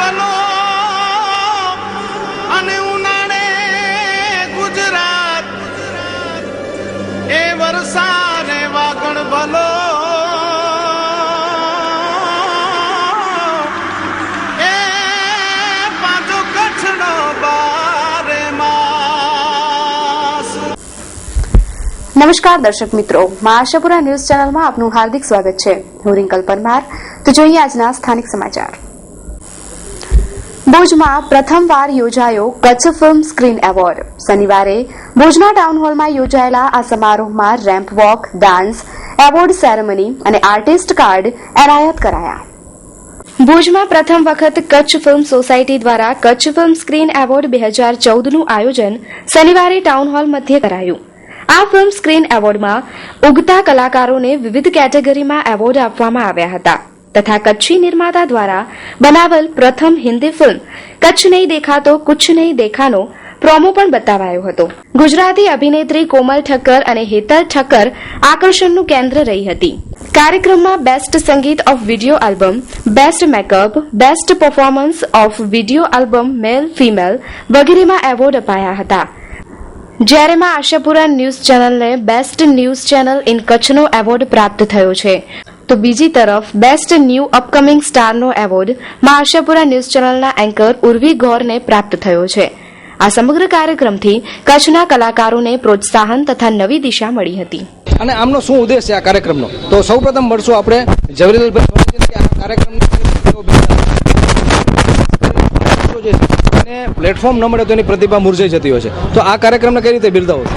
ભલો અને ઉનાળે ગુજરાત એ વરસાદ વાગણ ભલો એ પાછો કચ્છનો બારે માસ। નમસ્કાર દર્શક મિત્રો, માં આશાપુરા ન્યૂઝ ચેનલમાં આપનું હાર્દિક સ્વાગત છે। હું રિંકલ પરમાર। તો જોઈએ આજના સ્થાનિક સમાચાર। ભુજમાં પ્રથમવાર યોજાયો કચ્છ ફિલ્મ સ્ક્રીન એવોર્ડ। શનિવારે ભુજના ટાઉન હોલમાં યોજાયેલા આ સમારોહમાં ramp walk, dance, award ceremony અને આર્ટિસ્ટ કાર્ડ એનાયત કરાયા। ભુજમાં પ્રથમ વખત કચ્છ ફિલ્મ સોસાયટી દ્વારા કચ્છ ફિલ્મ સ્ક્રીન એવોર્ડ 2014નું આયોજન શનિવારે ટાઉન હોલ મધ્યે કરાયું। આ ફિલ્મ સ્ક્રીન એવોર્ડમાં ઉગતા કલાકારોને વિવિધ કેટેગરીમાં એવોર્ડ આપવામાં આવ્યા હતા તથા કચ્છી નિર્માતા દ્વારા બનાવેલ પ્રથમ હિન્દી ફિલ્મ કચ્છ નહીં દેખા તો કુછ નહીં દેખાનો પ્રોમો પણ બતાવાયો હતો। ગુજરાતી અભિનેત્રી કોમલ ઠક્કર અને હેતલ ઠક્કર આકર્ષણનું કેન્દ્ર રહી હતી। કાર્યક્રમમાં બેસ્ટ સંગીત of video album, best makeup, best performance of video album male female વગેરેમાં એવોર્ડ અપાયા હતા। જ્યારે માં આશાપુરા ન્યૂઝ ચેનલને બેસ્ટ ન્યૂઝ ચેનલ ઇન કચ્છનો એવોર્ડ પ્રાપ્ત થયો છે, તો બીજી તરફ બેસ્ટ ન્યૂ અપકમિંગ સ્ટારનો એવોર્ડ માં આશાપુરા ન્યૂઝ ચેનલના એન્કર ઉર્વી ગૌરને પ્રાપ્ત થયો છે। આ સમગ્ર કાર્યક્રમથી કચ્છના કલાકારોને પ્રોત્સાહન તથા નવી દિશા મળી હતી। અને આમનો શું ઉદ્દેશ છે આ કાર્યક્રમનો? તો સૌપ્રથમ મળશું આપણે ઝવેરીલાલભાઈ કે આ કાર્યક્રમનો પ્લેટફોર્મ ન મળે તો એની પ્રતિભા મુરઝાઈ જતી હોય છે, તો આ કાર્યક્રમને કઈ રીતે બિરદાવો છો?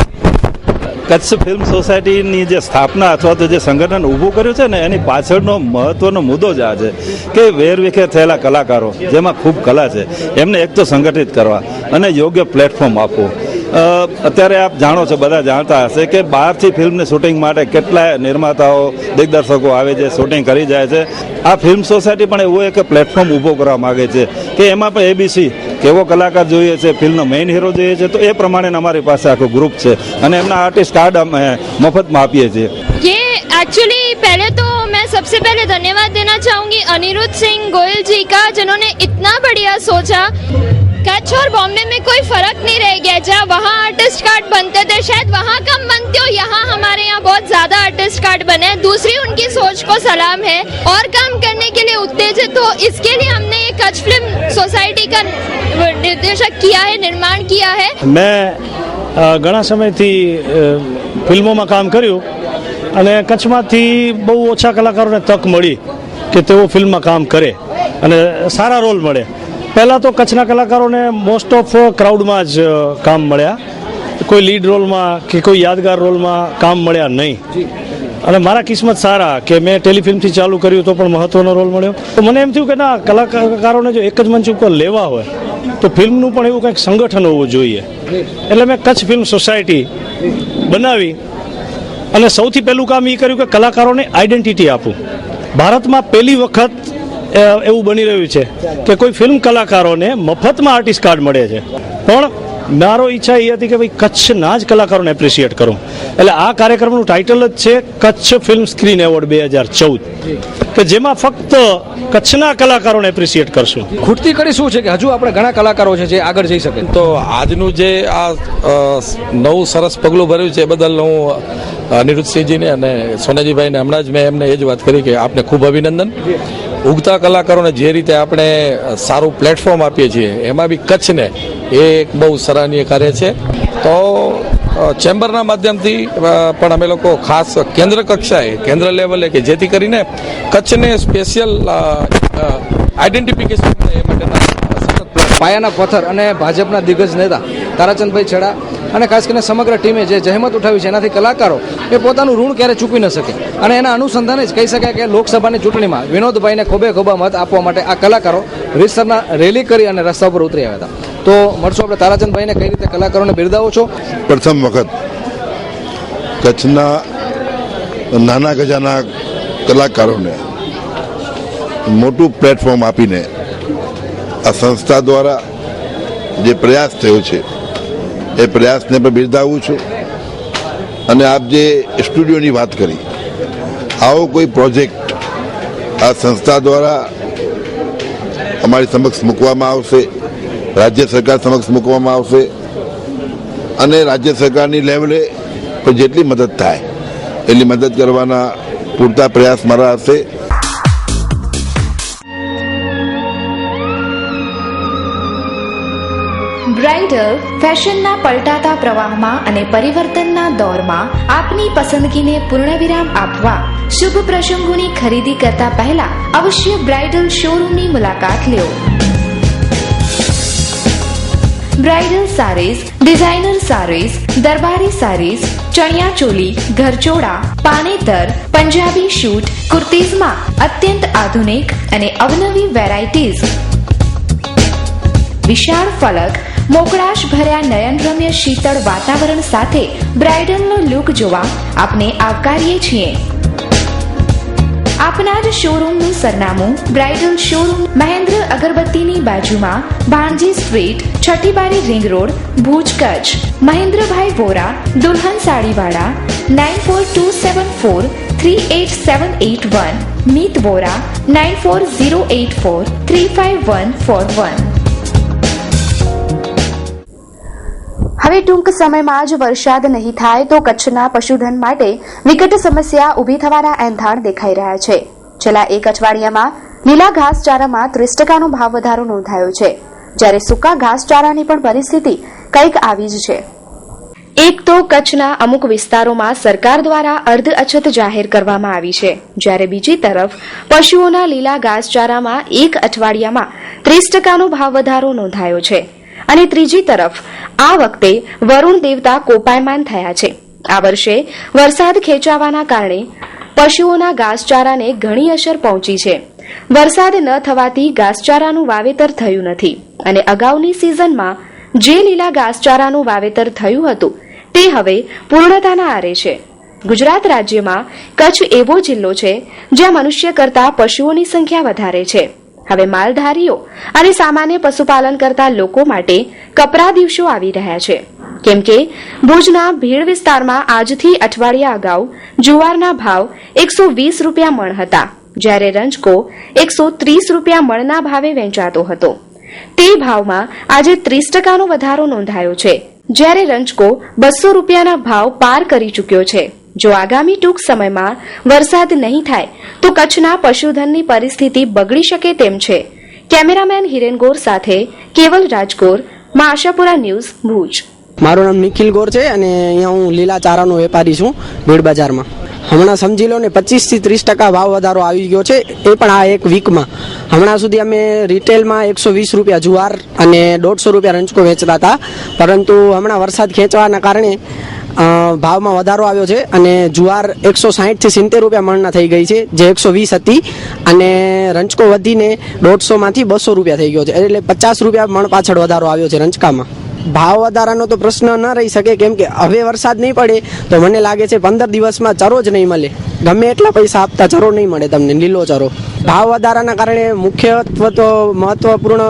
કચ્છ ફિલ્મ સોસાયટીની જે સ્થાપના અથવા તો જે સંગઠન ઊભું કર્યું છે ને, એની પાછળનો મહત્વનો મુદ્દો જ આ છે કે વેરવિખેર થયેલા કલાકારો જેમાં ખૂબ કલા છે એમને એક તો સંગઠિત કરવા અને યોગ્ય પ્લેટફોર્મ આપવું। અત્યારે આપ જાણો છો, બધા જાણતા હશે કે બહારથી ફિલ્મની શૂટિંગ માટે કેટલાય નિર્માતાઓ, દિગ્દર્શકો આવે છે, શૂટિંગ કરી જાય છે। આ ફિલ્મ સોસાયટી પણ એવું એક પ્લેટફોર્મ ઊભો કરવા માગે છે કે એમાં પણ એબીસી કેવો કલાકાર જોઈએ છે, ફિલ્મનો મેઇન હીરો જોઈએ છે, તો એ પ્રમાણે અમારી પાસે આખું ગ્રુપ છે અને એમના આર્ટિસ્ટ કાર્ડ અમે મફતમાં આપીએ છીએ। ये एक्चुअली पहले तो मैं सबसे पहले धन्यवाद देना चाहूंगी अनिरुद्ध सिंह गोयल जी का, जिन्होंने इतना बढ़िया सोचा। कच्छ और बॉम्बे में कोई फर्क नहीं रह गया। जहाँ वहाँ आर्टिस्ट कार्ड बनते थे शायद वहाँ कम बनते हो, यहाँ हमारे यहाँ बहुत ज्यादा आर्टिस्ट कार्ड बने। दूसरी उनकी सोच को सलाम है और काम करने के लिए उत्तेजित हो, इसके लिए हमने ये कच्छ फिल्म सोसाइटी का निर्देशक किया है, निर्माण किया है। मैं ઘણા સમયથી ફિલ્મોમાં કામ કર્યું અને કચ્છમાંથી બહુ ઓછા કલાકારોને તક મળી કે તેઓ ફિલ્મમાં કામ કરે અને સારા રોલ મળે। પહેલાં તો કચ્છના કલાકારોને મોસ્ટ ઓફ ક્રાઉડમાં જ કામ મળ્યા, કોઈ લીડ રોલમાં કે કોઈ યાદગાર રોલમાં કામ મળ્યા નહીં। અને મારા કિસ્મત સારા કે મેં ટેલિફિલ્મથી ચાલુ કર્યું તો પણ મહત્વનો રોલ મળ્યો। તો મને એમ થયું કે ના, કલાકારોને જો એક જ મંચ ઉપર લેવા હોય તો ફિલ્મનું પણ એવું કંઈક સંગઠન હોવું જોઈએ। એટલે મેં કચ્છ ફિલ્મ સોસાયટી બનાવી અને સૌથી પહેલું કામ એ કર્યું કે કલાકારોને આઈડેન્ટિટી આપું। ભારતમાં પહેલી વખત એવું બની રહ્યું છે કે કોઈ ફિલ્મ કલાકારોને મફતમાં આર્ટિસ્ટ કાર્ડ મળે છે, પણ મારો ઈચ્છા એ હતી કે ભાઈ કચ્છના જ કલાકારોને એપ્રિશિએટ કરું। એટલે આ કાર્યક્રમનું ટાઇટલ જ છે કચ્છ ફિલ્મ સ્ક્રીન એવોર્ડ 2014, કે જેમાં ફક્ત કચ્છના કલાકારોને એપ્રિશિએટ કરશું। ખૂટતી કડી શું છે કે હજુ આપણે ઘણા કલાકારો છે જે આગળ જઈ શકે? તો આજનું જે આ નવું સરસ પગલું ભર્યું છે એ બદલ હું અનિરુદ્ધસિંહજીને અને સોનાજીભાઈને હમણાં જ મેં એમને એ જ વાત કરી કે આપને ખૂબ અભિનંદન। ઉગતા કલાકારોને જે રીતે આપણે સારું પ્લેટફોર્મ આપીએ છીએ એમાં બી કચ્છને એ એક બહુ સરાહનીય કાર્ય છે। તો ચેમ્બરના માધ્યમથી પણ અમે લોકો ખાસ કેન્દ્ર કક્ષાએ, કેન્દ્ર લેવલે, કે જેથી કરીને કચ્છને સ્પેશિયલ આઈડેન્ટિફિકેશન મળે એ માટેના પાયાના પથ્થર અને ભાજપના દિગ્ગજ નેતા તારાચંદભાઈ છેડા અને ખાસ કરીને સમગ્ર ટીમે જે જહેમત ઉઠાવી છે, એનાથી કલાકારો એ પોતાનું ઋણ ક્યારે ચૂકવી ન શકે। અને એના અનુસંધાને જ કહી શકાય કે લોકસભાની ચૂંટણીમાં વિનોદભાઈને ખોબે ખોબા મત આપવા માટે આ કલાકારો રીતસરના રેલી કરી અને રસ્તા ઉપર ઉતરી આવ્યા હતા। તો મળશું આપણે તારાચંદભાઈને, કઈ રીતે કલાકારોને બિરદાવો છો? પ્રથમ વખત કચ્છના નાના ગજાના કલાકારોને મોટું પ્લેટફોર્મ આપીને આ સંસ્થા દ્વારા જે પ્રયાસ થયો છે એ પ્રયાસને પણ બિરદાવું છું। અને આપ જે સ્ટુડિયોની વાત કરી, આવો કોઈ પ્રોજેક્ટ આ સંસ્થા દ્વારા અમારી સમક્ષ મૂકવામાં આવશે, રાજ્ય સરકાર સમક્ષ મૂકવામાં આવશે અને રાજ્ય સરકારની લેવલે પણ જેટલી મદદ થાય એટલી મદદ કરવાના પૂરતા પ્રયાસ મારા હશે. બ્રાઇડલ ફેશનના પલટાતા પ્રવાહમાં અને પરિવર્તનના દોરમાં આપની પસંદગીને પૂર્ણવિરામ આપવા શુભ પ્રસંગોની ખરીદી કરતા પહેલા અવશ્ય બ્રાઇડલ શોરૂમની મુલાકાત લ્યો. બ્રાઇડલ સારીઝ, ડિઝાઇનર સારીઝ, દરબારી સારીઝ, ચણિયા ચોલી, ઘરચોળા, પાનેતર, પંજાબી શૂટ, કુર્તીઝમાં અત્યંત આધુનિક અને અવનવી વેરાયટીઝ, વિશાળ ફલક, મોકળાશ ભર્યા નયનરમ્ય શીતળ વાતાવરણ સાથે બ્રાઇડલનો લુક જોવા આપને આવકારીએ છીએ. આપના જ શોરૂમનું સરનામું બ્રાઇડલ શોરૂમ, મહેન્દ્ર અગરબત્તીની બાજુમાં, ભાણજી સ્ટ્રીટ, છઠ્ઠી બારી, રિંગ રોડ, ભુજ, કચ્છ. મહેન્દ્રભાઈ વોરા, દુલ્હન સાડીવાળા, 9427438781. મીત વોરા, 9408435141. હવે ટૂંક સમયમાં જ વરસાદ નહીં થાય તો કચ્છના પશુધન માટે વિકટ સમસ્યા ઊભી થવાના એંધાણ દેખાઈ રહ્યા છે. છેલ્લા એક અઠવાડિયામાં લીલા ઘાસચારામાં 30% ભાવ વધારો નોંધાયો છે, જ્યારે સૂકા ઘાસચારાની પણ પરિસ્થિતિ કંઈક આવી જ છે. એક તો કચ્છના અમુક વિસ્તારોમાં સરકાર દ્વારા અર્ધ અછત જાહેર કરવામાં આવી છે, જ્યારે બીજી તરફ પશુઓના લીલા ઘાસચારામાં એક અઠવાડિયામાં 30% ભાવ વધારો નોંધાયો છે. અને ત્રીજી તરફ આ વખતે વરુણ દેવતા કોપાયમાન થયા છે. આ વર્ષે વરસાદ ખેંચાવાના કારણે પશુઓના ઘાસચારાને ઘણી અસર પહોંચી છે. વરસાદ ન થવાથી ઘાસચારાનું વાવેતર થયું નથી અને અગાઉની સિઝનમાં જે લીલા ઘાસચારાનું વાવેતર થયું હતું તે હવે પૂર્ણતાના આરે છે. ગુજરાત રાજ્યમાં કચ્છ એવો જિલ્લો છે જ્યાં મનુષ્ય કરતાં પશુઓની સંખ્યા વધારે છે. હવે માલધારીઓ અને સામાન્ય પશુપાલન કરતા લોકો માટે કપરા દિવસો આવી રહ્યા છે, કેમ કે ભુજના ભીડ વિસ્તારમાં આજથી અઠવાડિયા અગાઉ જુવારના ભાવ 120 રૂપિયા મણ હતા, જ્યારે રંજકો 130 રૂપિયા મણના ભાવે વેચાતો હતો. તે ભાવમાં આજે 30% વધારો નોંધાયો છે, જ્યારે રંજકો 200 રૂપિયાના ભાવ પાર કરી ચૂક્યો છે. જો આગામી ટૂંક સમયમાં વરસાદ નહીં થાય તો કચ્છના પશુધનની પરિસ્થિતિ બગડી શકે તેમ છે. કેમેરામેન હિરેન ગોર સાથે કેવલ રાજગોર, માં આશાપુરા ન્યૂઝ, ભુજ. મારું નામ નિખિલ ગોર છે અને અહીંયા હું લીલા ચારાનો વેપારી છું ભીડ બજારમાં. હમણાં સમજી લો ને 25 થી 30% ભાવ વધારો આવી ગયો છે, એ પણ આ એક વીકમાં. હમણાં સુધી અમે રિટેલમાં 120 રૂપિયા જુવાર અને 150 રૂપિયા રંજકો વેચતા હતા, પરંતુ હમણાં વરસાદ ખેંચવાના કારણે ભાવમાં વધારો આવ્યો છે અને જુવાર 160 થી 70 રૂપિયા મણના થઈ ગઈ છે, જે 120 હતી, અને રંજકો વધીને 150 માંથી 200 રૂપિયા થઈ ગયો છે, એટલે 50 રૂપિયા મણ પાછળ વધારો આવ્યો છે રંજકામાં. ભાવ વધારાનો તો પ્રશ્ન ન રહી શકે, કેમ કે હવે વરસાદ નહીં પડે તો મને લાગે છે 15 દિવસમાં ચરો જ નહીં મળે. ગમે એટલા પૈસા આપતા ચરો નહીં મળે તમને, લીલો ચરો. ભાવ વધારાના કારણે મુખ્યત્વે તો મહત્વપૂર્ણ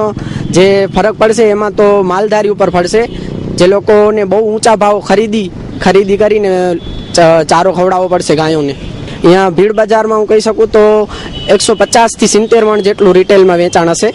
જે ફરક પડશે એમાં તો માલધારી ઉપર પડશે, જે લોકોને બહુ ઊંચા ભાવ ખરીદી કરીને ચારો ખવડાવવો પડશે ગાયોને. અહીંયા ભીડ બજારમાં હું કહી શકું તો 150 થી 70 મણ જેટલું રિટેલમાં વેચાણ હશે.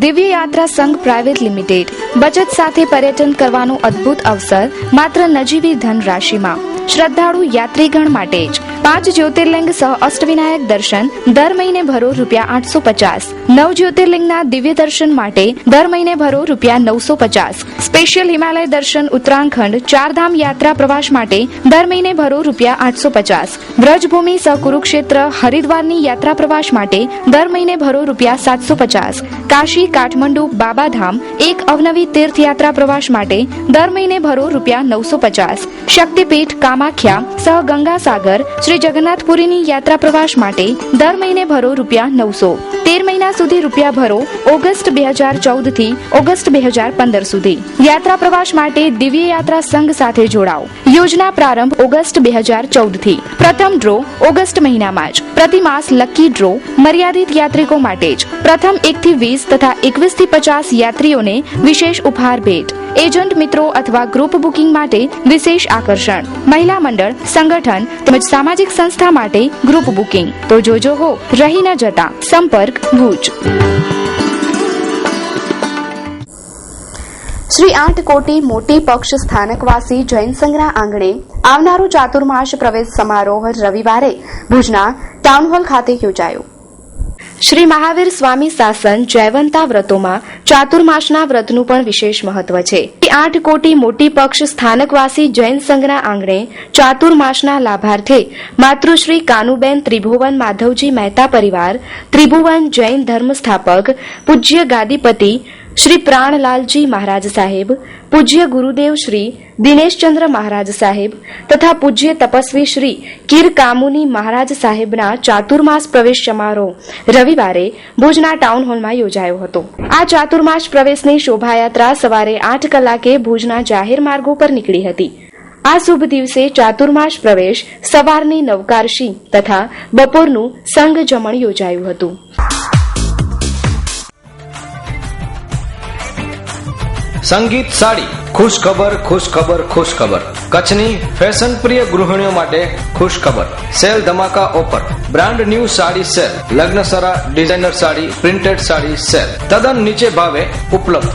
દિવ્ય યાત્રા સંઘ પ્રાઇવેટ લિમિટેડ બચત સાથે પર્યટન કરવાનો અદ્ભુત અવસર માત્ર નજીવી ધન રાશિમાં. શ્રદ્ધાળુ યાત્રીગણ માટે જ 5 જ્યોતિર્લિંગ સહ અષ્ટવિનાયક દર્શન દર મહિને ભરો ₹850. 9 જ્યોતિર્લિંગના દિવ્ય દર્શન માટે દર મહિને ભરો ₹950. સ્પેશિયલ હિમાલય દર્શન ઉત્તરાખંડ ચારધામ યાત્રા પ્રવાસ માટે દર મહિને ભરો ₹850. વ્રજભૂમિ સહ કુરુક્ષેત્ર હરિદ્વારની યાત્રા પ્રવાસ માટે દર મહિને ભરો ₹750. કાશી કાઠમંડુ બાબાધામ એક અવનવી તીર્થયાત્રા પ્રવાસ માટે દર મહિને ભરો ₹950. શક્તિપીઠ કામાખ્યા સહ ગંગાસાગર શ્રી જગન્નાથપુરીની યાત્રા પ્રવાસ માટે દર મહિને ભરો ₹900. 13 મહિના સુધી રૂપિયા ભરો ઓગસ્ટ 2014 થી ઓગસ્ટ 2015 સુધી. યાત્રા પ્રવાસ માટે દિવ્ય યાત્રા સંઘ સાથે જોડાઓ. યોજના પ્રારંભ ઓગસ્ટ 2014 થી. પ્રથમ ડ્રો ઓગસ્ટ મહિનામાં જ. પ્રતિમાસ લકી ડ્રો મર્યાદિત યાત્રિકો માટે જ. પ્રથમ 1 થી 20 તથા 21 થી 50 યાત્રીઓને વિશેષ ઉપહાર ભેટ. એજન્ટ મિત્રો અથવા ગ્રુપ બુકિંગ માટે વિશેષ આકર્ષણ. મહિલા મંડળ, સંગઠન તેમજ સામાજિક સંસ્થા માટે ગ્રુપ બુકિંગ. તો જોજો હો, રહી ન જતા. સંપર્ક ભુજ. ભુજ. શ્રી 8 કોટી મોટી પક્ષ સ્થાનકવાસી જૈન સંઘના આંગણે આવનારો ચાતુર્માસ પ્રવેશ સમારોહ રવિવારે ભુજના ટાઉનહોલ ખાતે યોજાયો. શ્રી મહાવીર સ્વામી શાસન જયવંતા વ્રતોમાં ચાતુર્માસના વ્રતનું પણ વિશેષ મહત્વ છે. 8 કોટી મોટી પક્ષ સ્થાનકવાસી જૈન સંઘના આંગણે ચાતુર્માસના લાભાર્થે માતૃશ્રી કાનુબેન ત્રિભુવન માધવજી મહેતા પરિવાર, ત્રિભુવન જૈન ધર્મ સ્થાપક પૂજ્ય ગાદીપતિ શ્રી પ્રાણલાલજી મહારાજ સાહેબ, પૂજ્ય ગુરુદેવ શ્રી દિનેશચંદ્ર મહારાજ સાહેબ તથા પૂજ્ય તપસ્વી શ્રી કીરકામુની મહારાજ સાહેબના ચાતુર્માસ પ્રવેશ સમારોહ રવિવારે ભુજના ટાઉન હોલમાં યોજાયો હતો. આ ચાતુર્માસ પ્રવેશની શોભાયાત્રા સવારે 8 કલાકે ભુજના જાહેર માર્ગો પર નીકળી હતી. આ શુભ દિવસે ચાતુર્માસ પ્રવેશ સવારની નવકારશી તથા બપોરનું સંઘ જમણ યોજાયું હતું. સંગીત સાડી ખુશ ખબર ખુશ ખબર ખુશ ખબર. કચ્છની ફેશન પ્રિય ગૃહિણીઓ માટે ખુશ ખબર. સેલ ધમાકા offer, brand new sari sale, લગ્નસરા designer sari, printed sari sale તદ્દન નીચે ભાવે ઉપલબ્ધ.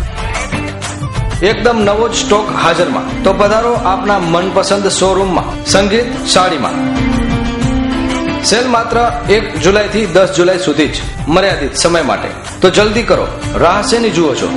એકદમ નવો જ સ્ટોક હાજરમાં. તો પધારો આપના મનપસંદ શોરૂમમાં સંગીત સાડીમાં. સેલ માત્ર 1 જુલાઈથી 10 જુલાઈ સુધી જ મર્યાદિત સમય માટે. તો જલ્દી કરો, રાહ શેની જુઓ છો?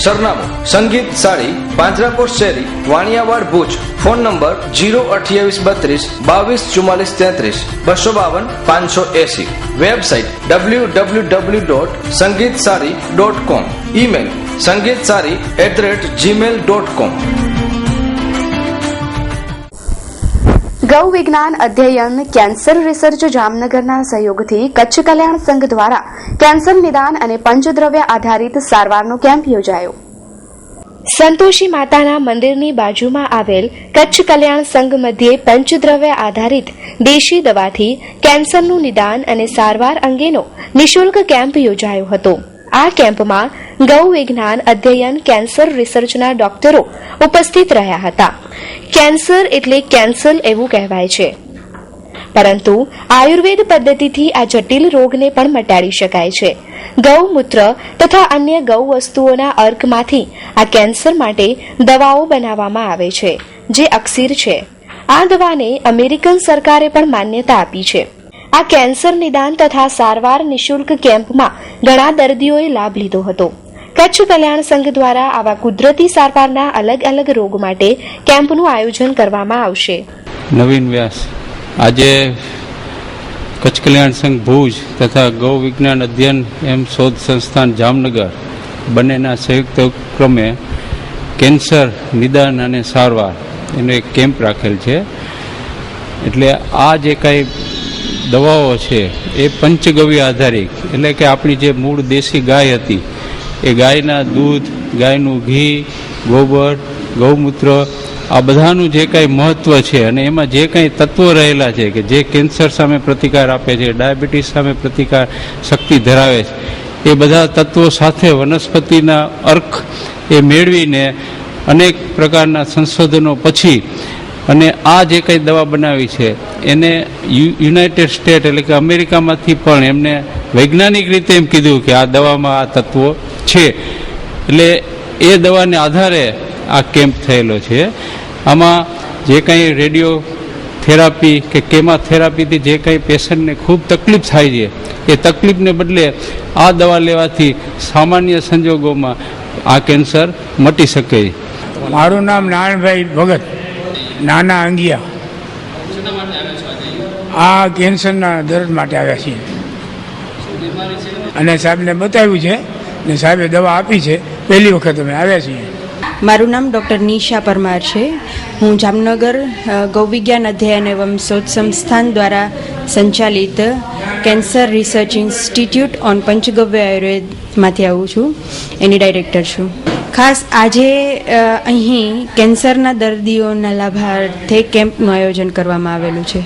સરનામું સંગીત સાડી, પાંજરાપોર શેરી, Vaniyawad, Bhuj. Phone number 02832 224433 252 580. Website www.sangeetsari.com. Email sangeetsari@gmail.com. ગૌ વિજ્ઞાન અધ્યયન કેન્સર રિસર્ચ જામનગરના સહયોગથી કચ્છ કલ્યાણ સંઘ દ્વારા કેન્સર નિદાન અને પંચદ્રવ્ય આધારિત સારવારનો કેમ્પ યોજાયો. સંતોષી માતાના મંદિરની બાજુમાં આવેલ કચ્છ કલ્યાણ સંઘ મધ્યે પંચદ્રવ્ય આધારિત દેશી દવાથી કેન્સરનું નિદાન અને સારવાર અંગેનો નિઃશુલ્ક કેમ્પ યોજાયો હતો. આ કેમ્પમાં ગૌ વિજ્ઞાન અધ્યયન કેન્સર રિસર્ચના ડોક્ટરો ઉપસ્થિત રહ્યા હતા. કેન્સર એટલે કેન્સર એવું કહેવાય છે, પરંતુ આયુર્વેદ પદ્ધતિથી આ જટિલ રોગને પણ મટાડી શકાય છે. ગૌમૂત્ર તથા અન્ય ગૌ વસ્તુઓના અર્કમાંથી આ કેન્સર માટે દવાઓ બનાવવામાં આવે છે, જે અકસીર છે. આ દવાને અમેરિકન સરકારે પણ માન્યતા આપી છે. આ કેન્સર નિદાન તથા સારવાર નિઃશુલ્ક કેમ્પમાં ઘણા દર્દીઓએ લાભ લીધો હતો. કચ્છ કલ્યાણ સંઘ દ્વારા આવા કુદરતી સારવારના અલગ અલગ રોગ માટે કેમ્પનું આયોજન કરવામાં આવશે. નવીન વ્યાસ. આજે કચ્છ કલ્યાણ સંઘ ભુજ તથા ગૌ વિજ્ઞાન અધ્યયન એમ શોધ સંસ્થાન જામનગર બંનેના સંયુક્ત ઉપક્રમે કેન્સર નિદાન અને સારવાર એનો એક કેમ્પ રાખેલ છે. એટલે આ જે કાંઈ દવાઓ છે એ પંચગવ્ય આધારિત, એટલે કે આપણી જે મૂળ દેશી ગાય હતી એ ગાયના દૂધ, ગાયનું ઘી, ગોબર, ગૌમૂત્ર આ બધાનું જે કાંઈ મહત્વ છે અને એમાં જે કાંઈ તત્વો રહેલા છે કે જે કેન્સર સામે પ્રતિકાર આપે છે, ડાયાબિટીસ સામે પ્રતિકાર શક્તિ ધરાવે છે, એ બધા તત્વો સાથે વનસ્પતિના અર્ક એ મેળવીને અનેક પ્રકારના સંશોધનો પછી અને આ જે કંઈ દવા બનાવી છે એને યુનાઇટેડ સ્ટેટ એટલે કે અમેરિકામાંથી પણ એમને વૈજ્ઞાનિક રીતે એમ કીધું કે આ દવામાં આ તત્વો છે. એટલે એ દવાને આધારે આ કેમ્પ થયેલો છે. આમાં જે કંઈ રેડિયો થેરાપી કે કેમોથેરાપીથી જે કંઈ પેશન્ટને ખૂબ તકલીફ થાય છે એ તકલીફને બદલે આ દવા લેવાથી સામાન્ય સંજોગોમાં આ કેન્સર મટી શકે. મારું નામ નારાયણભાઈ ભગત, નાના અંગિયા. આ કેન્સરના દર્દ માટે આવ્યા છીએ અને સાહેબને બતાવ્યું છે ને સાહેબે દવા આપી છે. પહેલી વખત અમે આવ્યા છીએ. મારું નામ ડૉક્ટર નિશા પરમાર છે. હું જામનગર ગૌવિજ્ઞાન અધ્યયન એવં શોધ સંસ્થાન દ્વારા સંચાલિત કેન્સર રિસર્ચ ઇન્સ્ટિટ્યૂટ ઓન પંચગવ્ય આયુર્વેદમાંથી આવું છું, એની ડાયરેક્ટર છું. ખાસ આજે અહીં કેન્સરના દર્દીઓના લાભાર્થે કેમ્પનું આયોજન કરવામાં આવેલું છે.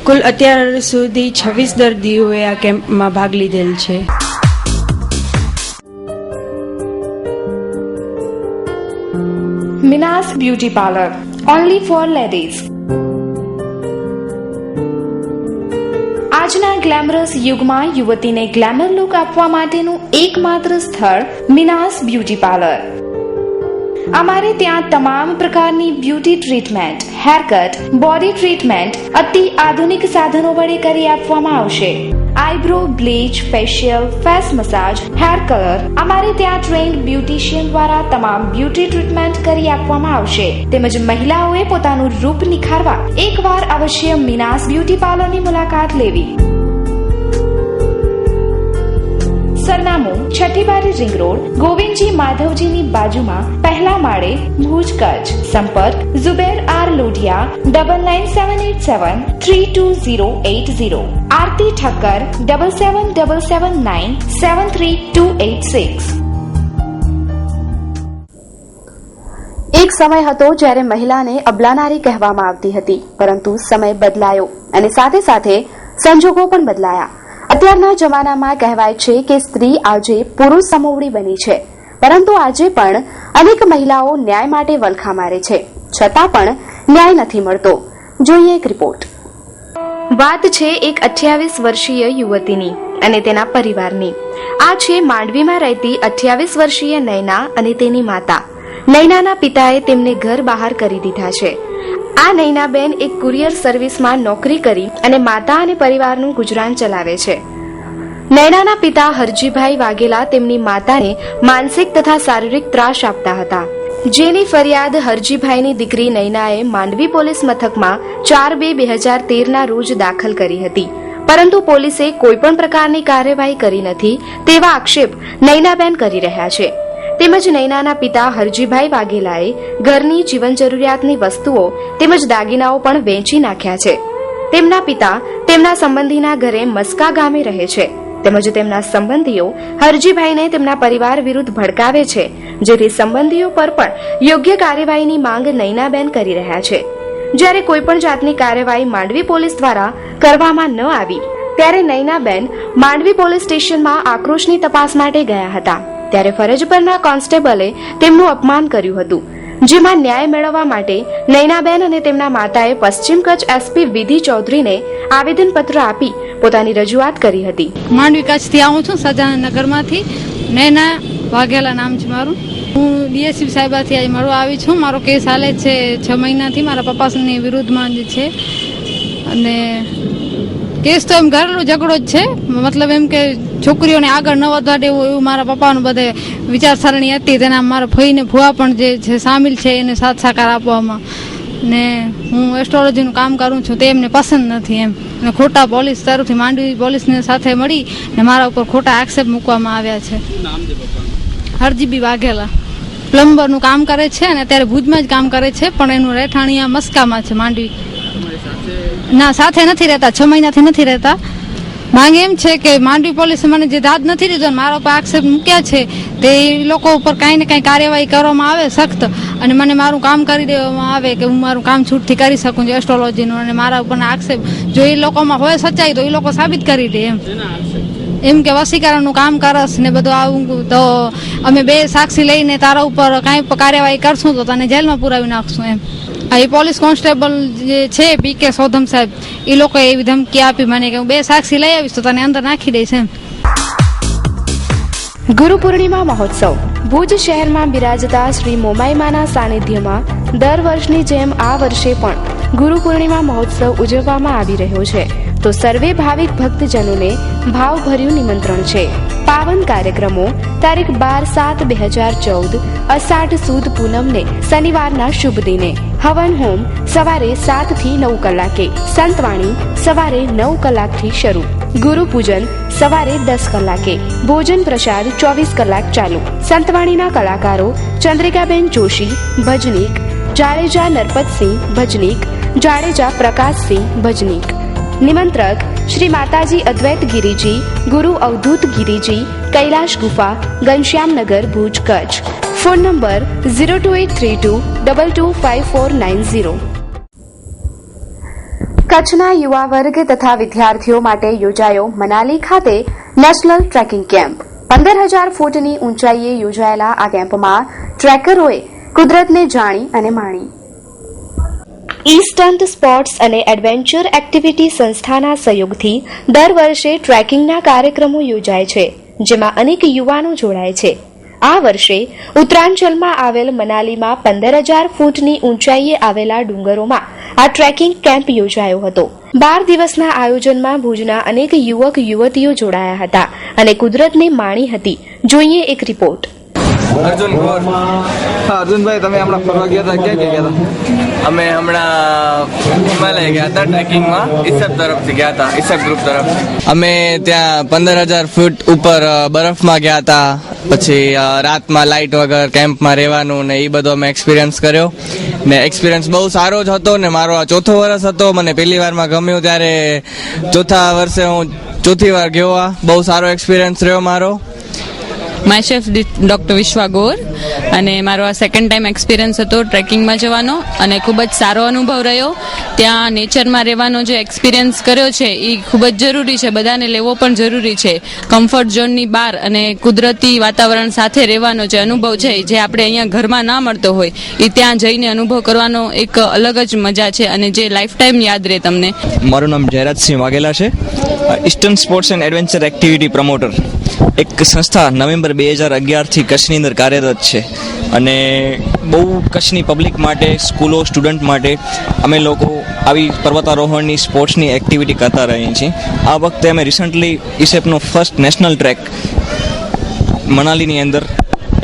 કુલ અત્યાર સુધી 26 દર્દીઓએ આ કેમ્પમાં ભાગ લીધેલ છે. Minas beauty parlour, only for ladies. આજના ગ્લેમરસ યુગમાં યુવતીને ગ્લેમર લુક આપવા માટેનું એકમાત્ર સ્થળ મિનાસ બ્યુટી પાર્લર. અમારે ત્યાં તમામ પ્રકારની beauty treatment, haircut, body treatment અતિ આધુનિક સાધનો વડે કરી આપવામાં આવશે. Eyebrow bleach, facial, face massage, hair colour. અમારે ત્યાં ટ્રેન્ડ બ્યુટિશિયન દ્વારા તમામ બ્યુટી ટ્રીટમેન્ટ કરી આપવામાં આવશે. તેમજ મહિલાઓએ પોતાનું રૂપ નિખારવા એકવાર અવશ્ય મિનાસ બ્યુટી પાર્લરની મુલાકાત લેવી. સરનામું છઠ્ઠીબારી રિંગ રોડ, ગોવિંદજી માધવજીની બાજુમાં, પહેલા માળે, ભુજ, કચ્છ. સંપર્ક ઝુબેર આર લોઢિયા 9978732080, આરતી ઠક્કર 7777973286. એક સમય હતો જ્યારે મહિલાને અબલાનારી કહેવામાં આવતી હતી, પરંતુ સમય બદલાયો અને સાથે સાથે સંજોગો પણ બદલાયા. અત્યારના જમાનામાં કહેવાય છે કે સ્ત્રી આજે પુરુષ સમોવડી બની છે, પરંતુ આજે પણ અનેક મહિલાઓ ન્યાય માટે વલખા મારે છે, છતાં પણ ન્યાય નથી મળતો. જોઈએ એક રિપોર્ટ. વાત છે એક 28 વર્ષીય યુવતીની અને તેના પરિવારની. આ છે માંડવીમાં રહેતી 28 વર્ષીય નૈના અને તેની માતા. નૈનાના પિતાએ તેમને ઘર બહાર કરી દીધા છે. આ નૈનાબેન એક કુરિયર સર્વિસમાં નોકરી કરી અને માતા અને પરિવારનું ગુજરાન ચલાવે છે. નૈનાના પિતા હરજીભાઈ વાઘેલા તેમની માતાને માનસિક તથા શારીરિક ત્રાસ આપતા હતા, જેની ફરિયાદ હરજીભાઈની દીકરી નૈનાએ માંડવી પોલીસ મથકમાં 4/2/2013ના રોજ દાખલ કરી હતી, પરંતુ પોલીસે કોઈપણ પ્રકારની કાર્યવાહી કરી નથી તેવા આક્ષેપ નૈનાબેન કરી રહ્યા છે. તેમજ નૈનાના પિતા હરજીભાઈ વાઘેલાએ ઘરની જીવન જરૂરિયાતની વસ્તુઓ તેમજ દાગીનાઓ પણ વેચી નાખ્યા છે. તેમના પિતા તેમના સંબંધીના ઘરે મસ્કા ગામે રહે છે, તેમજ તેમના સંબંધીઓ હરજીભાઈને તેમના પરિવાર વિરુદ્ધ ભડકાવે છે, જેથી સંબંધીઓ પર પણ યોગ્ય કાર્યવાહીની માંગ નૈનાબેન કરી રહ્યા છે. જ્યારે કોઈપણ જાતની કાર્યવાહી માંડવી પોલીસ દ્વારા કરવામાં ન આવી ત્યારે નૈનાબેન માંડવી પોલીસ સ્ટેશનમાં આક્રોશની તપાસ માટે ગયા હતા. ત્યારે ફરજ પરના કોન્સ્ટેબલે તેમનું અપમાન કર્યું હતું, જેમાં ન્યાય મેળવવા માટે નૈનાબેન અને તેમના માતાએ પશ્ચિમ કચ્છ એસપી વિધિ ચૌધરીને આવેદનપત્ર આપી પોતાની રજૂઆત કરી હતી. માંડવી કચ્છથી આવું છું, સજાનગરમાંથી. નૈના વાઘેલા નામ છે મારું. હું ડીએસપી સાહેબાથી આજે મળવા આવી છું. મારો કેસ હાલે છે 6 મહિનાથી મારા પપ્પાની વિરુદ્ધમાં જ છે, અને કેસ તો એમ ઘરેલું ઝઘડો જ છે. મતલબ એમ કે છોકરીઓને આગળ ન વધવા દેવું એવું મારા પપ્પાનું બધે વિચારસરણી હતી. તેના મારા ફઈને ભુવા પણ જે છે સામેલ છે એને સાથ સહકાર આપવામાં. ને હું એસ્ટ્રોલોજીનું કામ કરું છું તે એમને પસંદ નથી એમ, અને ખોટા પોલીસ તરફથી માંડવી પોલીસને સાથે મળી ને મારા ઉપર ખોટા આક્ષેપ મૂકવામાં આવ્યા છે. હરજીબી વાઘેલા પ્લમ્બરનું કામ કરે છે અને અત્યારે ભુજમાં જ કામ કરે છે, પણ એનું રહેઠાણ મસ્કામાં છે માંડવી. ના, સાથે નથી રહેતા, 6 મહિનાથી નથી રહેતા. માંગ એમ છે કે માંડવી પોલીસે મને જે દાદ નથી દીધો અને મારા ઉપર આક્ષેપ મૂક્યા છે તે લોકો ઉપર કાંઈ ને કાંઈ કાર્યવાહી કરવામાં આવે સખ્ત, અને મને મારું કામ કરી દેવામાં આવે કે હું મારું કામ છૂટથી કરી શકું છું એસ્ટ્રોલોજીનું. અને મારા ઉપરના આક્ષેપ જો એ લોકોમાં હોય સચ્ચાઈ તો એ લોકો સાબિત કરી દે એમ કે વસીકરણનું કામ કરસ ને બધું આવું, તો અમે 2 સાક્ષી લઈને તારા ઉપર કાંઈ કાર્યવાહી કરશું તો તને જેલમાં પુરાવી નાખશું એમ. એ પોલીસ કોન્સ્ટેબલ જે છે પીકે સોધમ સાહેબ, એ લોકોએ એવી ધમકી આપી મને કે હું 2 સાક્ષી લઈ આવીશ તો તને અંદર નાખી દઈશ એમ. ગુરુ પૂર્ણિમા મહોત્સવ. ભુજ શહેરમાં બિરાજતા શ્રી મોમાઈમાના સાનિધ્યમાં દર વર્ષની જેમ આ વર્ષે પણ ગુરુ પૂર્ણિમા મહોત્સવ ઉજવવામાં આવી રહ્યો છે, તો સર્વે ભાવિક ભક્તજનોને ભાવભર્યું નિમંત્રણ છે. પાવન કાર્યક્રમો તારીખ 12/7/2014 અષાઢ સુદ પૂનમને શનિવારના શુભ દિને. હવન હોમ સવારે 7 થી 9 કલાકે. સંતવાણી સવારે 9 કલાકથી શરૂ. ગુરુ પૂજન સવારે 10 કલાકે. ભોજન પ્રસાદ 24 કલાક ચાલુ. સંતવાણીના કલાકારો ચંદ્રિકાબેન જોશી ભજનીક, જાડેજા નરપતસિંહ ભજનીક, જાડેજા પ્રકાશસિંહ ભજનીક. નિમંત્રક શ્રી માતાજી અદ્વૈત ગિરિજી, ગુરુ અવધૂત ગિરિજી, કૈલાશ ગુફા, ઘનશ્યામનગર, ભુજ, કચ્છ. Phone number 0283225490. કચ્છના યુવા વર્ગ તથા વિદ્યાર્થીઓ માટે યોજાયો મનાલી ખાતે નેશનલ ટ્રેકિંગ કેમ્પ. 15,000 ફૂટની ઊંચાઈએ યોજાયેલા આ કેમ્પમાં ટ્રેકરોએ કુદરતને જાણી અને માણી. ઈસ્ટર્ન સ્પોર્ટ્સ અને એડવેન્ચર એક્ટિવિટી સંસ્થાના સહયોગથી દર વર્ષે ટ્રેકિંગના કાર્યક્રમો યોજાય છે, જેમાં અનેક યુવાનો જોડાય છે. આ વર્ષે ઉત્તરાંચલમાં આવેલ મનાલીમાં 15,000 ફૂટની ઊંચાઈએ આવેલા ડુંગરોમાં આ ટ્રેકિંગ કેમ્પ યોજાયો હતો. 12 દિવસના આયોજનમાં ભુજના અનેક યુવક યુવતીઓ જોડાયા હતા અને કુદરતને માણી હતી. જોઈએ એક રિપોર્ટ. અર્જુનભાઈ, તમે હમણાં ફરવા ગયા હતા, ક્યાં ગયા હતા? અમે હમણાં હિમાલય ગયા હતા ટ્રેકિંગમાં, ઈસબ તરફથી ગયા હતા, ઈસબ ગ્રુપ તરફથી. અમે ત્યાં 15,000 ફૂટ ઉપર બરફમાં ગયા હતા. પછી રાતમાં લાઇટ વગર કેમ્પમાં રહેવાનું ને એ બધો અમે એક્સપિરિયન્સ કર્યો ને એક્સપિરિયન્સ બહુ સારો જ હતો ને મારો આ ચોથો વર્ષ હતો. મને પહેલી વારમાં ગમ્યું, ત્યારે ચોથા વર્ષે હું ચોથી વાર ગયો. આ બહુ સારો એક્સપિરિયન્સ રહ્યો મારો. માય શેફ ડૉક્ટર વિશ્વા ગોર, અને મારો આ સેકન્ડ ટાઈમ એક્સપિરિયન્સ હતો ટ્રેકિંગમાં જવાનો અને ખૂબ જ સારો અનુભવ રહ્યો. ત્યાં નેચરમાં રહેવાનો જે એક્સપિરિયન્સ કર્યો છે એ ખૂબ જ જરૂરી છે, બધાને લેવો પણ જરૂરી છે. કમ્ફર્ટ ઝોનની બહાર અને કુદરતી વાતાવરણ સાથે રહેવાનો જે અનુભવ છે, જે આપણે અહીંયા ઘરમાં ના મળતો હોય, એ ત્યાં જઈને અનુભવ કરવાનો એક અલગ જ મજા છે અને જે લાઈફ ટાઈમ યાદ રહે તમને. મારું નામ જયરાજસિંહ વાઘેલા છે, eastern sports and adventure activity promoter. એક સંસ્થા નવેમ્બર 2011થી કચ્છની અંદર કાર્યરત છે અને બહુ કચ્છની પબ્લિક માટે, સ્કૂલો, સ્ટુડન્ટ માટે અમે લોકો આવી પર્વતારોહણની સ્પોર્ટ્સની એક્ટિવિટી કરતા રહીએ છીએ. આ વખતે અમે રિસન્ટલી ઈસેપનો ફર્સ્ટ નેશનલ ટ્રેક મનાલીની અંદર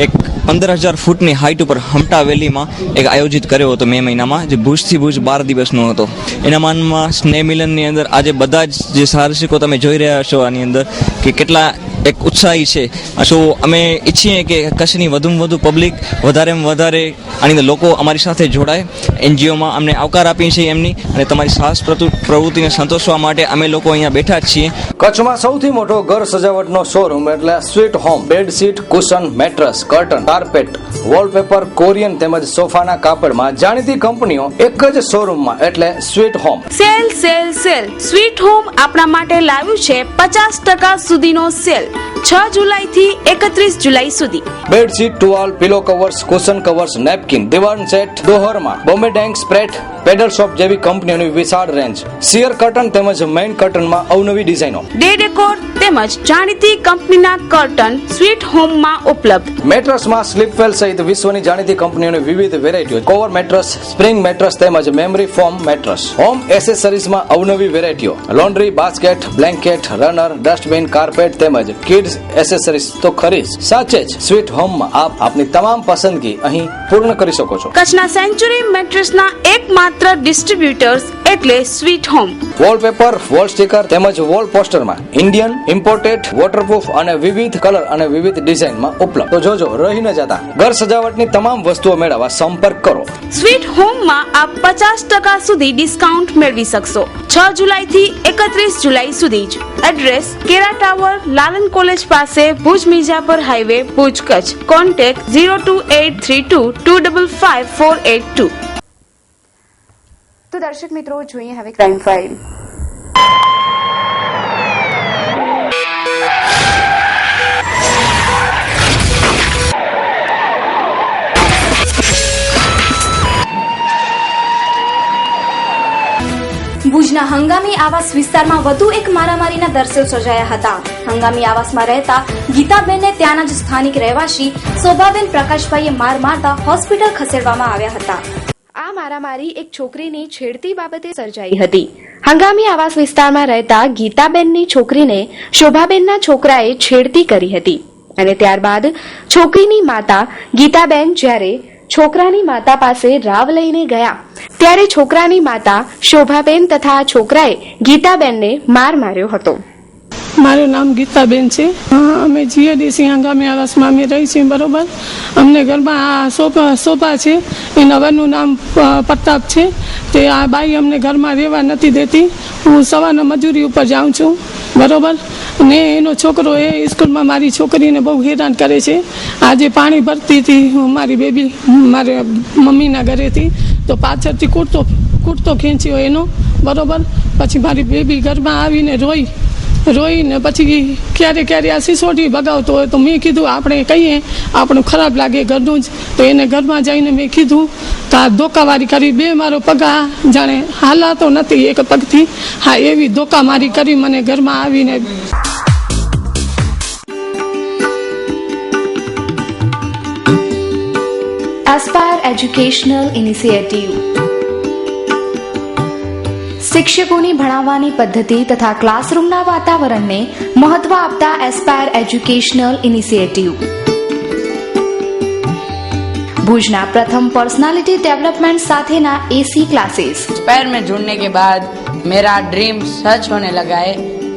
એક 15,000 ફૂટની હાઇટ ઉપર હમટા વેલીમાં એક આયોજિત કર્યો હતો મે મહિનામાં, જે ભુજથી ભુજ 12 દિવસનો હતો. એના માનમાં સ્નેહ મિલનની અંદર આજે બધા જ જે સાહસિકો તમે જોઈ રહ્યા છો આની અંદર કે કેટલા એક ઉત્સાહી છે. સો અમે ઈચ્છીએ કે કચ્છની વધુમાં વધુ પબ્લિક, વધારેમાં વધારે આની અંદર લોકો અમારી સાથે જોડાય. એનજીઓમાં અમને આવકાર આપીએ છીએ એમની, અને તમારી સાહસ પ્રવૃત્તિને સંતોષવા માટે અમે લોકો અહીંયા બેઠા જ છીએ. કચ્છમાં સૌથી મોટો ઘર સજાવટનો શોરૂમ એટલે sweet home. Bedsheet, cushion, mattress, curtain, carpet, wallpaper, Korean તેમજ સોફાના કાપડમાં જાણીતી કંપનીઓ એક જ શોરૂમમાં એટલે sweet home. Sale sale sale sweet home આપણા માટે લાવ્યું છે 50% સુધીનો સેલ 6 જુલાઈથી 31 જુલાઈ સુધી. બેડશીટ, ટુવાલ, pillow covers, cushion covers, napkin, દિવાન સેટ, દોહરમાં, બોમ્બે ડેંગ, સ્પ્રેટ, પેડલ શોપ જેવી કંપનીઓની વિશાળ રેન્જ. શિયર કર્ટન તેમજ મેઇન કર્ટનમાં અવનવી ડિઝાઇનો. ડે ડેકોર તેમજ જાણીતી કંપનીના કર્ટન સ્વીટ હોમમાં ઉપલબ્ધ. મેટ્રેસમાં સ્લીપવેલ સહિત વિશ્વની જાણીતી કંપનીઓની વિવિધ વેરાયટીઓ. કવર મેટ્રેસ, સ્પ્રિંગ મેટ્રેસ તેમજ મેમરી ફોમ મેટ્રેસ. હોમ એસેસરીઝમાં અવનવી વેરાયટીઓ. Laundry, basket, blanket, runner, dustbin, carpet તેમજ કિડ્સ એસેસરીઝ તો ખરી જ. સાચે જ સ્વીટ હોમમાં આપ આપની તમામ પસંદગી અહીં પૂર્ણ કરી શકો છો. કચ્છના સેન્ચુરી મેટ્રેસના એકમાત્ર ડિસ્ટ્રીબ્યુટર્સ એટલે sweet home. Wallpaper, wall sticker તેમજ વોલ પોસ્ટરમાં ઇન્ડિયન, ઇમ્પોર્ટેડ, વોટરપ્રૂફ અને વિવિધ કલર અને વિવિધ ડિઝાઇનમાં ઉપલબ્ધ. તો જોજો, રહી ન જતા. ઘર સજાવટની તમામ વસ્તુઓ મેળવવા સંપર્ક કરો. સ્વીટ હોમમાં આપ 50% સુધી ડિસ્કાઉન્ટ મેળવી શકશો 6 જુલાઈથી 31 જુલાઈ સુધી જ. એડ્રેસ કેરા ટાવર, લાલન કોલેજ પાસે, ભુજ મિર્જાપર હાઈવે, ભુજ, કચ્છ. કોન્ટેક્ટ 02832 255 482. તો દર્શક મિત્રો, જોઈએ હવે ક્રાઇમ ફાઇલ. ભુજના હંગામી આવાસ વિસ્તારમાં વધુ એક મારામારીના દ્રશ્યો સર્જાયા હતા. હંગામી આવાસમાં રહેતા ગીતાબેનને ત્યાંના જ સ્થાનિક રહેવાસી શોભાબેન પ્રકાશભાઈએ માર મારતા હોસ્પિટલ ખસેડવામાં આવ્યા હતા. આ મારામારી એક છોકરીની છેડતી બાબતે સર્જાઈ હતી. હંગામી આવાસ વિસ્તારમાં રહેતા ગીતાબેનની છોકરીને શોભાબેનના છોકરાએ છેડતી કરી હતી અને ત્યારબાદ છોકરીની માતા ગીતાબેન જ્યારે છોકરાની માતા પાસે રાવ લઈને ગયા ત્યારે છોકરાની માતા શોભાબેન તથા છોકરાએ ગીતાબેનને માર માર્યો હતો. મારું નામ ગીતાબેન છે. અમે જીએડીસી હંગામી આવાસમાં અમે રહી છીએ, બરોબર. અમને ઘરમાં આ સોફા છે, એના વરનું નામ પ્રતાપ છે. તે આ બાઈ અમને ઘરમાં રહેવા નથી દેતી. હું સવારના મજૂરી ઉપર જાઉં છું, બરોબર. ને એનો છોકરો એ સ્કૂલમાં મારી છોકરીને બહુ હેરાન કરે છે. આજે પાણી ભરતી હતી હું મારી બેબી મારે મમ્મીના ઘરેથી, તો પાછળથી કૂટતો ખેંચ્યો એનો, બરોબર. પછી મારી બેબી ઘરમાં આવીને રોઈ રોઈને પછી ક્યારે ક્યારે આ સિસોટી બગાવતો હોય તો મેં કીધું આપણે કહીએ આપણું ખરાબ લાગે ઘરનું જ, તો એને ઘરમાં જઈને મેં કીધું તો આ ધોકાવારી કરી. બે મારો પગા જાણે હાલાતો નથી એક પગથી, હા એવી ધોકામારી કરી મને ઘરમાં આવીને. Aspire educational initiative. શિક્ષકોની ભણાવવાની પદ્ધતિ તથા ક્લાસરૂમના વાતાવરણને મહત્વ આપતા એસ્પાયર એજ્યુકેશનલ ઇનિશિયેટિવ भुजना प्रथम पर्सनालिटी डेवलपमेंट साथेना एसी क्लासेस. एस्पायर में जुड़ने के बाद मेरा ड्रीम सच होने लगा है.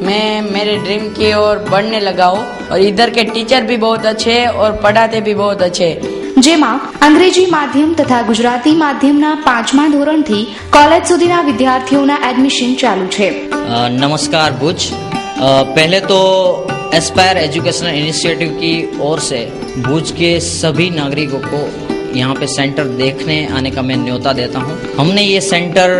मैं मेरे ड्रीम की ओर बढ़ने लगा हूँ और इधर के टीचर भी बहुत अच्छे हैं और पढ़ाते भी बहुत अच्छे. જેમાં અંગ્રેજી માધ્યમ તથા ગુજરાતી માધ્યમના 5મા ધોરણથી કોલેજ સુધીના વિદ્યાર્થીઓના એડમિશન ચાલુ છે. नमस्कार भुज. पहले तो एस्पायर एजुकेशनल इनिशिएटिव की ओर से भुज के सभी नागरिकों को यहाँ पे सेंटर देखने आने का मैं न्योता देता हूँ. हमने ये सेंटर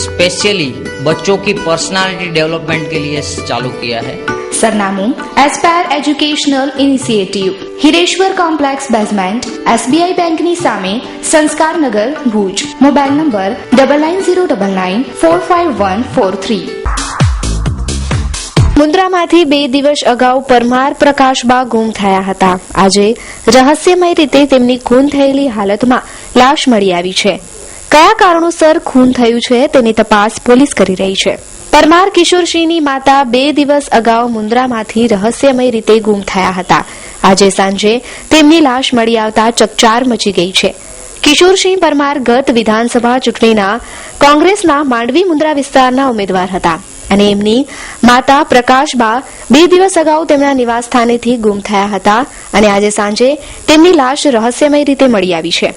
स्पेशली बच्चों की पर्सनालिटी डेवलपमेंट के लिए चालू किया है. सरनामું Aspire educational initiative, Hireshwar complex basement, SBI બેંકની સામે, સંસ્કારનગર, ભુજ. Mobile number 9909945143. મુન્દ્રામાંથી 2 દિવસ અગાઉ પરમાર પ્રકાશબા ગુમ થયા હતા. આજે રહસ્યમય રીતે તેમની ખૂન થયેલી હાલતમાં લાશ મળી આવી છે. કયા કારણોસર ખૂન થયું છે તેની તપાસ પોલીસ કરી રહી છે. પરમાર કિશોરસિંહની માતા 2 દિવસ અગાઉ મુન્દ્રામાંથી રહસ્યમય રીતે ગુમ થયા હતા. આજે સાંજે તેમની લાશ મળી આવતા ચકચાર મચી ગઈ છે. કિશોરસિંહ પરમાર ગત વિધાનસભા ચૂંટણીના કોંગ્રેસના માંડવી મુન્દ્રા વિસ્તારના ઉમેદવાર હતા અને એમની માતા પ્રકાશબા 2 દિવસ અગાઉ તેમના નિવાસસ્થાનેથી ગુમ થયા હતા અને આજે સાંજે તેમની લાશ રહસ્યમય રીતે મળી આવી છે.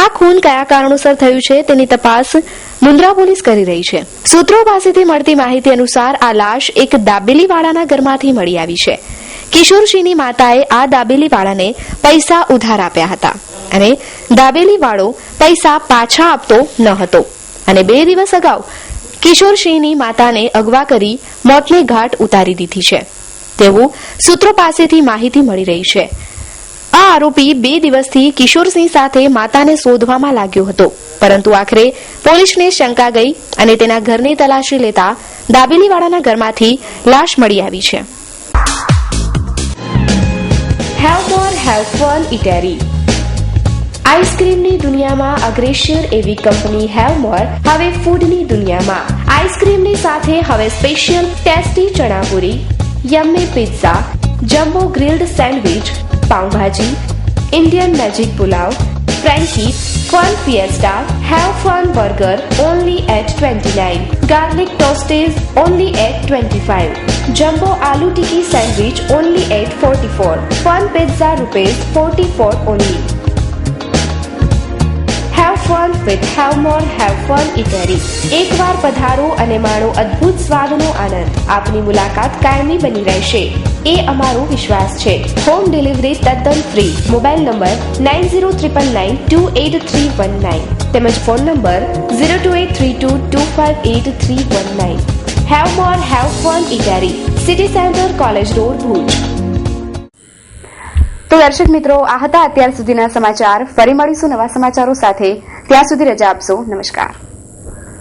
આ ખૂન કયા કારણોસર થયું છે તેની તપાસ મુન્દ્રા પોલીસ કરી રહી છે. સૂત્રો પાસેથી મળતી માહિતી અનુસાર આ લાશ એક દાબેલીવાળાના ઘરમાંથી મળી આવી છે. કિશોરસિંહની માતાએ આ દાબેલીવાળાને પૈસા ઉધાર આપ્યા હતા અને દાબેલીવાળો પૈસા પાછા આપતો ન હતો અને 2 દિવસ અગાઉ કિશોરસિંહની માતાને અગવા કરી મોતને ઘાટ ઉતારી દીધી છે તેવું સૂત્રો પાસેથી માહિતી મળી રહી છે. આ આરોપી 2 દિવસથી કિશોરસિંહ સાથે માતાને શોધવામાં લાગ્યો હતો, પરંતુ આખરે પોલીસને શંકા ગઈ અને તેના ઘરની તલાશી લેતા દાબેલીવાળાના ઘરમાંથી લાશ મળી આવી છે. Have more have fun eatery. આઈસ્ક્રીમની દુનિયામાં અગ્રેસર એવી કંપની હેવમોર હવે ફૂડની દુનિયામાં. આઈસ્ક્રીમની સાથે હવે સ્પેશિયલ ટેસ્ટી ચણાપુરી, yummy pizza, jumbo grilled sandwich, pav bhaji, Indian magic pulao, frankie, fun fiesta, have fun burger only at 29, garlic toasties only at 25, jumbo aloo tikki sandwich only at 44, fun pizza ₹44 only. Have fun with have more have fun eatery. એકવાર પધારો અને માણો અદ્ભુત સ્વાદનો આનંદ. આપની મુલાકાત કાયમી બની રહેશે એ અમારો વિશ્વાસ છે. હોમ ડિલિવરી તદ્દન ફ્રી. મોબાઈલ નંબર 9099928319 તેમજ phone number 02832258319. Have more have fun eatery, city centre, college road, Bhuj. તો દર્શક મિત્રો, આ હતા અત્યાર સુધીના સમાચાર. ફરી મળીશું નવા સમાચારો સાથે. ત્યાં સુધી રજા આપશો. નમસ્કાર.